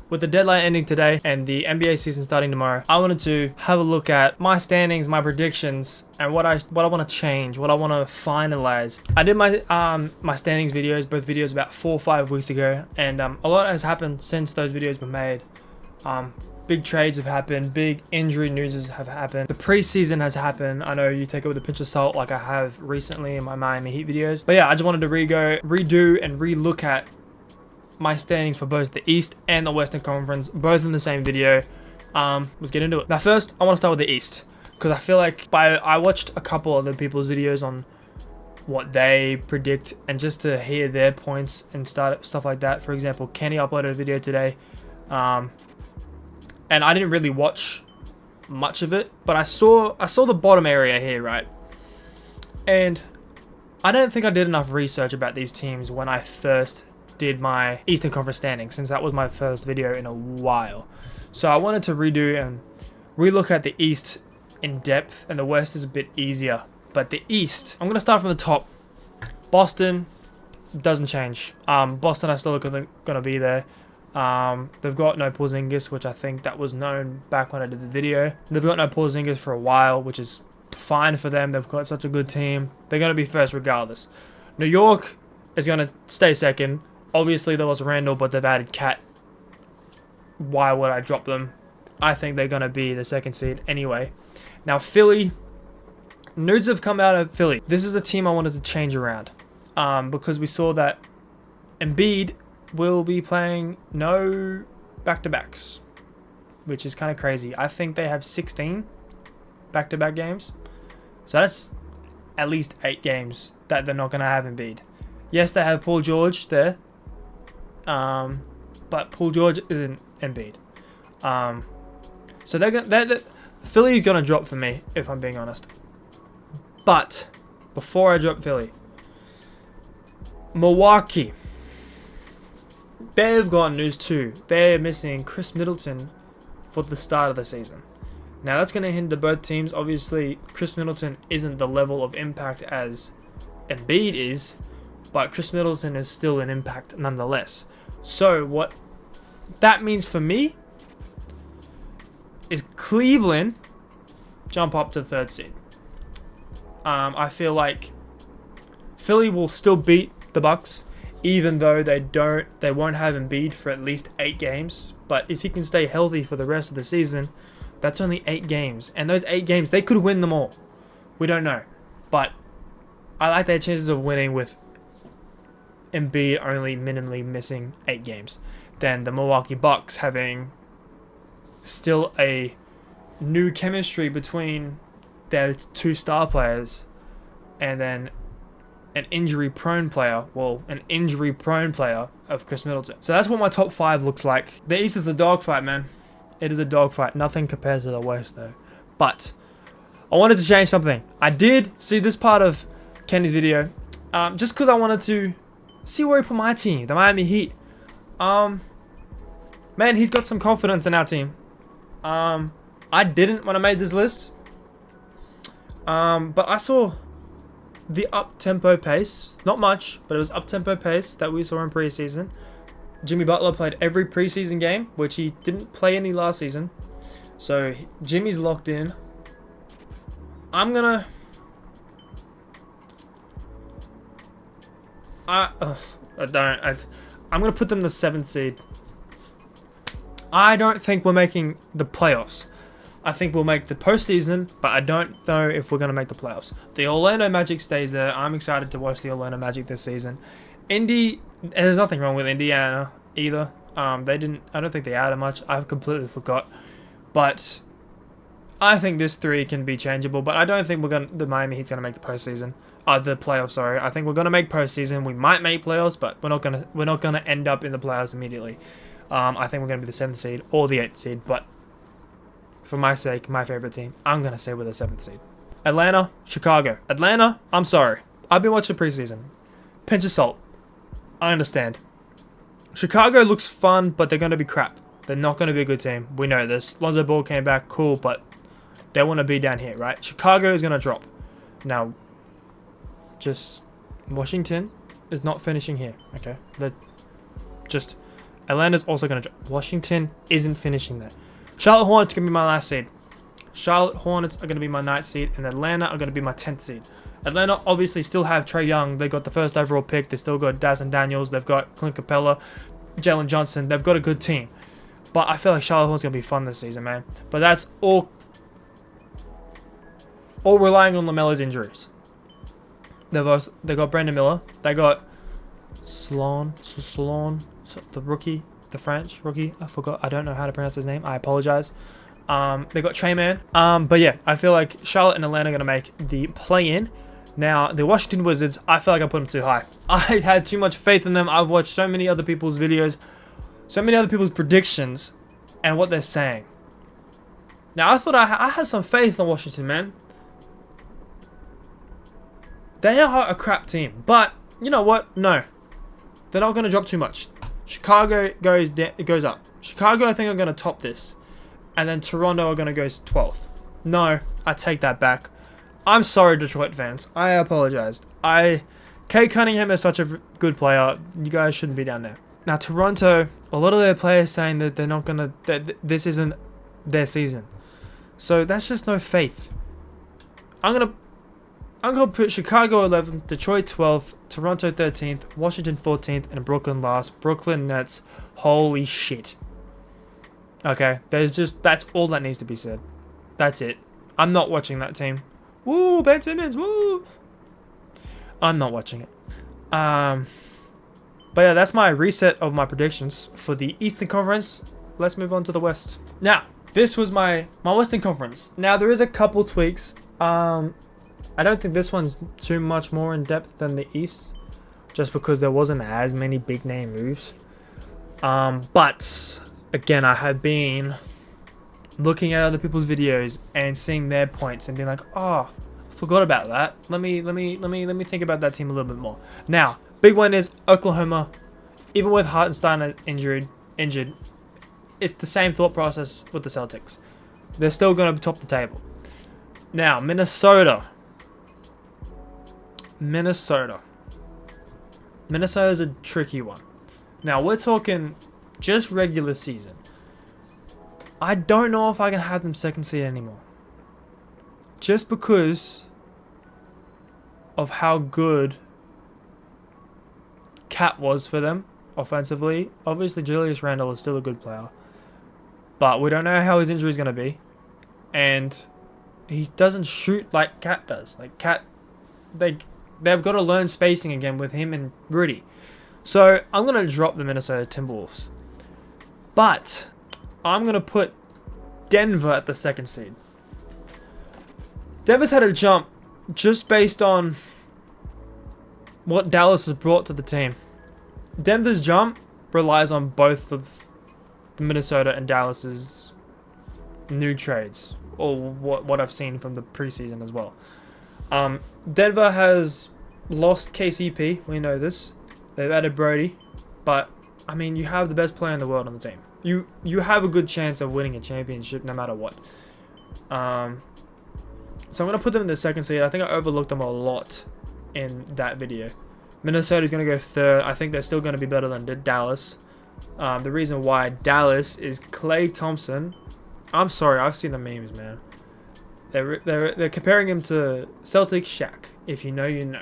With the deadline ending today and the NBA season starting tomorrow, I wanted to have a look at my standings, my predictions, and what I want to change, what I want to finalize. I did my standings videos, both videos about 4 or 5 weeks ago, and a lot has happened since those videos were made. Big trades have happened, big injury news have happened. The preseason has happened. I know you take it with a pinch of salt like I have recently in my Miami Heat videos. But yeah, I just wanted to redo and re-look at my standings for both the East and the Western Conference, both in the same video. Let's get into it. Now first, I want to start with the East, because I feel like I watched a couple other people's videos on what they predict, and just to hear their points and stuff like that. For example, Kenny uploaded a video today, and I didn't really watch much of it, but I saw the bottom area here, right? And I don't think I did enough research about these teams when I first did my Eastern Conference standings, since that was my first video in a while. So I wanted to redo and relook at the East in depth, and the West is a bit easier. But the East, I'm going to start from the top. Boston doesn't change. Boston are still going to be there. They've got no Porzingis, which I think that was known back when I did the video. They've got no Porzingis for a while, which is fine for them. They've got such a good team. They're going to be first regardless. New York is going to stay second. Obviously, there was Randall, but they've added Cat. Why would I drop them? I think they're going to be the second seed anyway. Now, Philly. Nudes have come out of Philly. This is a team I wanted to change around. Because we saw that Embiid will be playing no back-to-backs, which is kind of crazy. I think they have 16 back-to-back games. So that's at least 8 games that they're not going to have Embiid. Yes, they have Paul George there. But Paul George isn't Embiid. So Philly is going to drop for me, if I'm being honest. But before I drop Philly, Milwaukee, they've got news too. They're missing Chris Middleton for the start of the season. Now that's going to hinder both teams. Obviously, Chris Middleton isn't the level of impact as Embiid is, but Chris Middleton is still an impact nonetheless. So what that means for me is Cleveland jump up to the 3rd seed. I feel like Philly will still beat the Bucks, even though they won't have Embiid for at least 8 games. But if he can stay healthy for the rest of the season, that's only 8 games. And those 8 games, they could win them all. We don't know. But I like their chances of winning with Embiid only minimally missing 8 games. Then the Milwaukee Bucks having still a new chemistry between their 2 star players, and then an injury-prone player of Chris Middleton. So that's what my top 5 looks like. The East is a dogfight, man. It is a dogfight. Nothing compares to the West, though. But I wanted to change something. I did see this part of Kenny's video, just because I wanted to see where he put my team, the Miami Heat. Man, he's got some confidence in our team. I didn't when I made this list. But I saw the up-tempo pace. Not much, but it was up-tempo pace that we saw in preseason. Jimmy Butler played every preseason game, which he didn't play any last season. So Jimmy's locked in. I'm gonna put them the 7th seed. I don't think we're making the playoffs. I think we'll make the postseason, but I don't know if we're going to make the playoffs. The Orlando Magic stays there. I'm excited to watch the Orlando Magic this season. Indy, there's nothing wrong with Indiana either. I don't think they added much. I've completely forgot. But I think this 3 can be changeable, but I don't think the Miami Heat's going to make the postseason. The playoffs, sorry. I think we're going to make postseason. We might make playoffs, but we're not going to end up in the playoffs immediately. I think we're going to be the 7th seed or the 8th seed, but for my sake, my favorite team, I'm going to say we're the 7th seed. Atlanta, Chicago. Atlanta, I'm sorry. I've been watching preseason. Pinch of salt. I understand. Chicago looks fun, but they're going to be crap. They're not going to be a good team. We know this. Lonzo Ball came back, cool, but they want to be down here, right? Chicago is going to drop. Now, just Washington is not finishing here, okay? Atlanta's also going to drop. Washington isn't finishing there. Charlotte Hornets going to be my last seed. Charlotte Hornets are going to be my 9th seed, and Atlanta are going to be my 10th seed. Atlanta obviously still have Trae Young. They got the first overall pick. They still got Daz and Daniels. They've got Clint Capella, Jalen Johnson. They've got a good team. But I feel like Charlotte Hornets going to be fun this season, man. But that's all relying on LaMelo's injuries. They got Brandon Miller. They got Sloan, the rookie, the French rookie. I forgot. I don't know how to pronounce his name. I apologize. They got Trey Man. But yeah, I feel like Charlotte and Atlanta are going to make the play-in. Now, the Washington Wizards, I feel like I put them too high. I had too much faith in them. I've watched so many other people's videos, so many other people's predictions, and what they're saying. Now, I thought I had some faith in Washington, man. They are a crap team, but you know what? No, they're not going to drop too much. Chicago goes up. Chicago, I think, are going to top this, and then Toronto are going to go 12th. No, I take that back. I'm sorry, Detroit fans. I apologize. Kate Cunningham is such a good player. You guys shouldn't be down there. Now, Toronto, a lot of their players saying that they're not going to, that this isn't their season. So that's just no faith. I'm gonna put Chicago 11th, Detroit 12th, Toronto 13th, Washington 14th, and Brooklyn last. Brooklyn Nets, holy shit. Okay, that's all that needs to be said. That's it. I'm not watching that team. Woo, Ben Simmons, woo. I'm not watching it. But yeah, that's my reset of my predictions for the Eastern Conference. Let's move on to the West. Now, this was my Western Conference. Now, there is a couple tweaks. I don't think this one's too much more in depth than the East, just because there wasn't as many big name moves. But again, I have been looking at other people's videos and seeing their points and being like, oh, I forgot about that. Let me think about that team a little bit more. Now, big one is Oklahoma. Even with Hartenstein injured, it's the same thought process with the Celtics. They're still going to top the table. Now, Minnesota is a tricky one. Now, we're talking just regular season. I don't know if I can have them second seed anymore. Just because of how good Cat was for them offensively. Obviously, Julius Randle is still a good player. But we don't know how his injury is going to be. And he doesn't shoot like Cat does. Like Cat, they've got to learn spacing again with him and Rudy. So I'm going to drop the Minnesota Timberwolves. But I'm going to put Denver at the second seed. Denver's had a jump just based on what Dallas has brought to the team. Denver's jump relies on both of the Minnesota and Dallas's new trades, or what I've seen from the preseason as well. Denver has lost KCP. We know this. They've added Brody, but I mean, you have the best player in the world on the team. You have a good chance of winning a championship no matter what. So I'm going to put them in the second seed. I think I overlooked them a lot in that video. Minnesota's going to go third. I think they're still going to be better than Dallas. The reason why Dallas is Klay Thompson. I'm sorry, I've seen the memes, man. They're comparing him to Celtics Shaq. If you know, you know.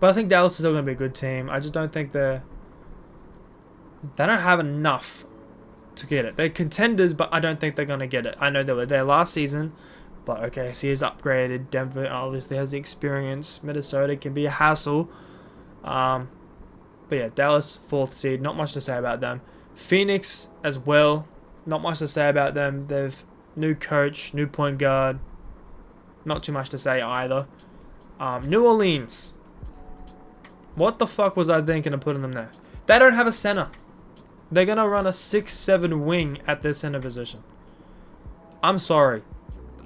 But I think Dallas is still going to be a good team. I just don't think they don't have enough to get it. They're contenders, but I don't think they're going to get it. I know they were there last season, but OKC is upgraded. Denver obviously has the experience. Minnesota can be a hassle. But yeah, Dallas, 4th seed. Not much to say about them. Phoenix as well. Not much to say about them. They've new coach, new point guard. Not too much to say either. New Orleans. What the fuck was I thinking of putting them there? They don't have a center. They're going to run a 6'7" wing at their center position. I'm sorry.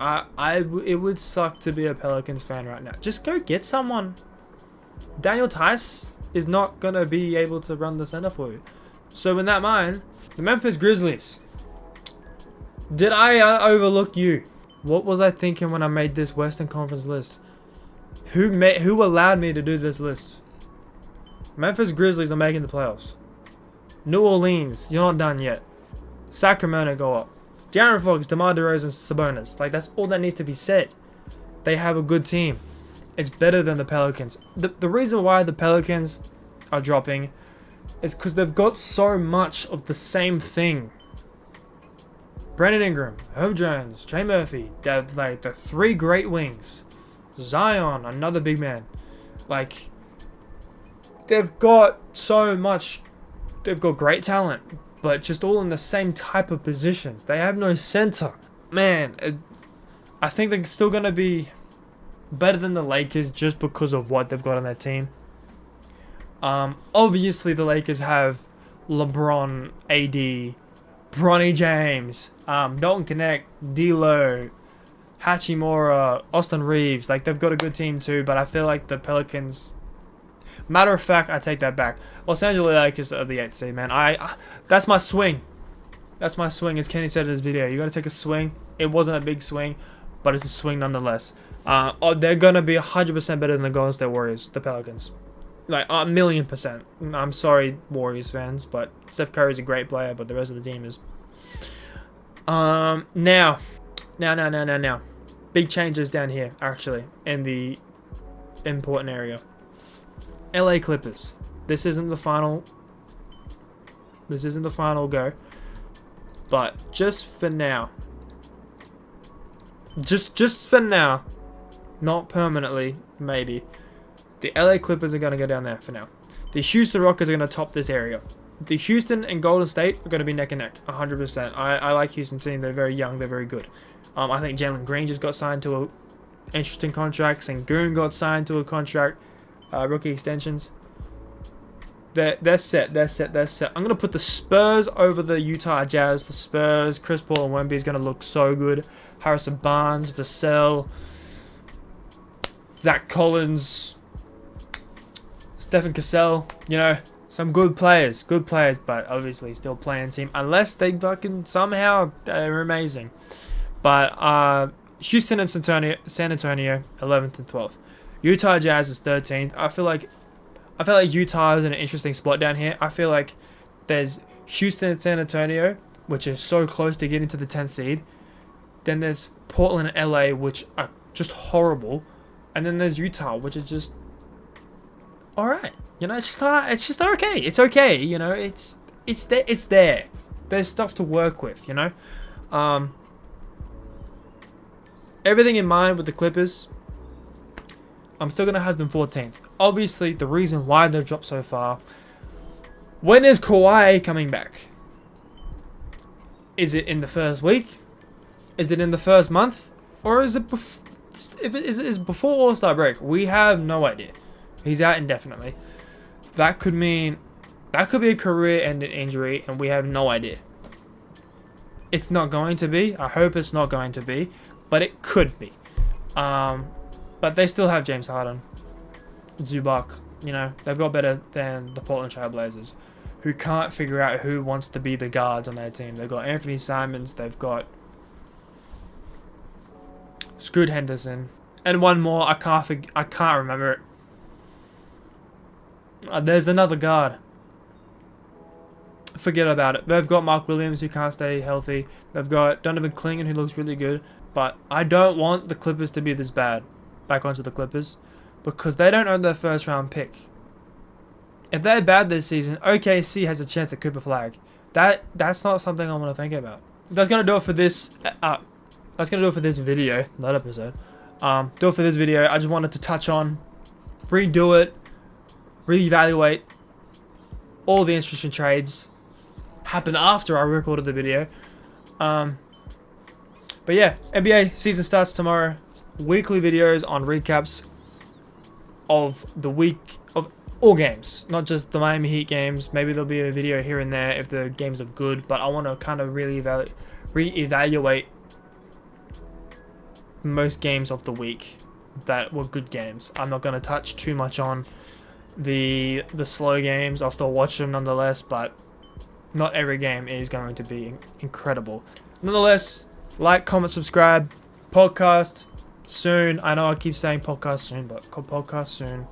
It would suck to be a Pelicans fan right now. Just go get someone. Daniel Tice is not going to be able to run the center for you. So in that mind, the Memphis Grizzlies. Did I overlook you? What was I thinking when I made this Western Conference list? Who allowed me to do this list? Memphis Grizzlies are making the playoffs. New Orleans, you're not done yet. Sacramento go up. De'Aaron Fox, DeMar DeRozan, Sabonis. Like, that's all that needs to be said. They have a good team. It's better than the Pelicans. The reason why the Pelicans are dropping is because they've got so much of the same thing. Brandon Ingram, Herb Jones, Trey Murphy. They're like the three great wings. Zion, another big man. Like, they've got so much. They've got great talent, but just all in the same type of positions. They have no center. Man, I think they're still going to be better than the Lakers just because of what they've got on their team. Obviously, the Lakers have LeBron, AD, Bronny James, Dalton Connect, D'Lo, Hachimura, Austin Reeves. Like, they've got a good team too, but I feel like the Pelicans... Matter of fact, I take that back. Los Angeles Lakers are the 8th seed, man. That's my swing. That's my swing, as Kenny said in his video. You got to take a swing. It wasn't a big swing, but it's a swing nonetheless. They're going to be 100% better than the Golden State Warriors, the Pelicans. Like, 1,000,000%. I'm sorry, Warriors fans, but Steph Curry's a great player, but the rest of the team is. Now. Big changes down here, actually, in the important area. LA Clippers. This isn't the final go. But just for now. Just for now. Not permanently, maybe. The LA Clippers are going to go down there for now. The Houston Rockets are going to top this area. The Houston and Golden State are going to be neck and neck. 100%. I like Houston team. They're very young. They're very good. I think Jalen Green just got signed to a interesting contract. Sengun got signed to a contract. Rookie extensions. They're set. I'm going to put the Spurs over the Utah Jazz. The Spurs, Chris Paul and Wemby is going to look so good. Harrison Barnes, Vassell, Zach Collins, Stephen Cassell. You know, some good players, but obviously still playing team. Unless they fucking somehow are amazing. But Houston and San Antonio, 11th and 12th. Utah Jazz is 13th. I feel like Utah is in an interesting spot down here. I feel like there's Houston and San Antonio, which are so close to getting to the 10th seed. Then there's Portland and LA, which are just horrible. And then there's Utah, which is just alright. You know, it's just okay. It's okay. You know, it's there. There's stuff to work with. You know, everything in mind with the Clippers. I'm still going to have them 14th. Obviously, the reason why they've dropped so far. When is Kawhi coming back? Is it in the first week? Is it in the first month? Or is it before All-Star break? We have no idea. He's out indefinitely. That could mean... That could be a career-ending injury, and we have no idea. It's not going to be. I hope it's not going to be. But it could be. But they still have James Harden, Zubac. You know, they've got better than the Portland Trail Blazers, who can't figure out who wants to be the guards on their team. They've got Anthony Simons. They've got Scoot Henderson, and one more. I can't remember it. There's another guard. Forget about it. They've got Mark Williams, who can't stay healthy. They've got Donovan Clingan, who looks really good. But I don't want the Clippers to be this bad. Back onto the Clippers, because they don't own their first round pick. If they're bad this season, OKC has a chance at Cooper Flag. That's not something I want to think about. That's gonna do it for this. That's gonna do it for this video, not episode. Do it for this video. I just wanted to touch on, redo it, reevaluate all the interesting trades happened after I recorded the video. But yeah, NBA season starts tomorrow. Weekly videos on recaps of the week of all games, not just the Miami Heat games. Maybe there'll be a video here and there if the games are good, but I want to kind of really reevaluate most games of the week that were good games. I'm not going to touch too much on the slow games. I'll still watch them nonetheless, but not every game is going to be incredible. Nonetheless, like, comment, subscribe, podcast soon. I know I keep saying podcast soon, but podcast soon.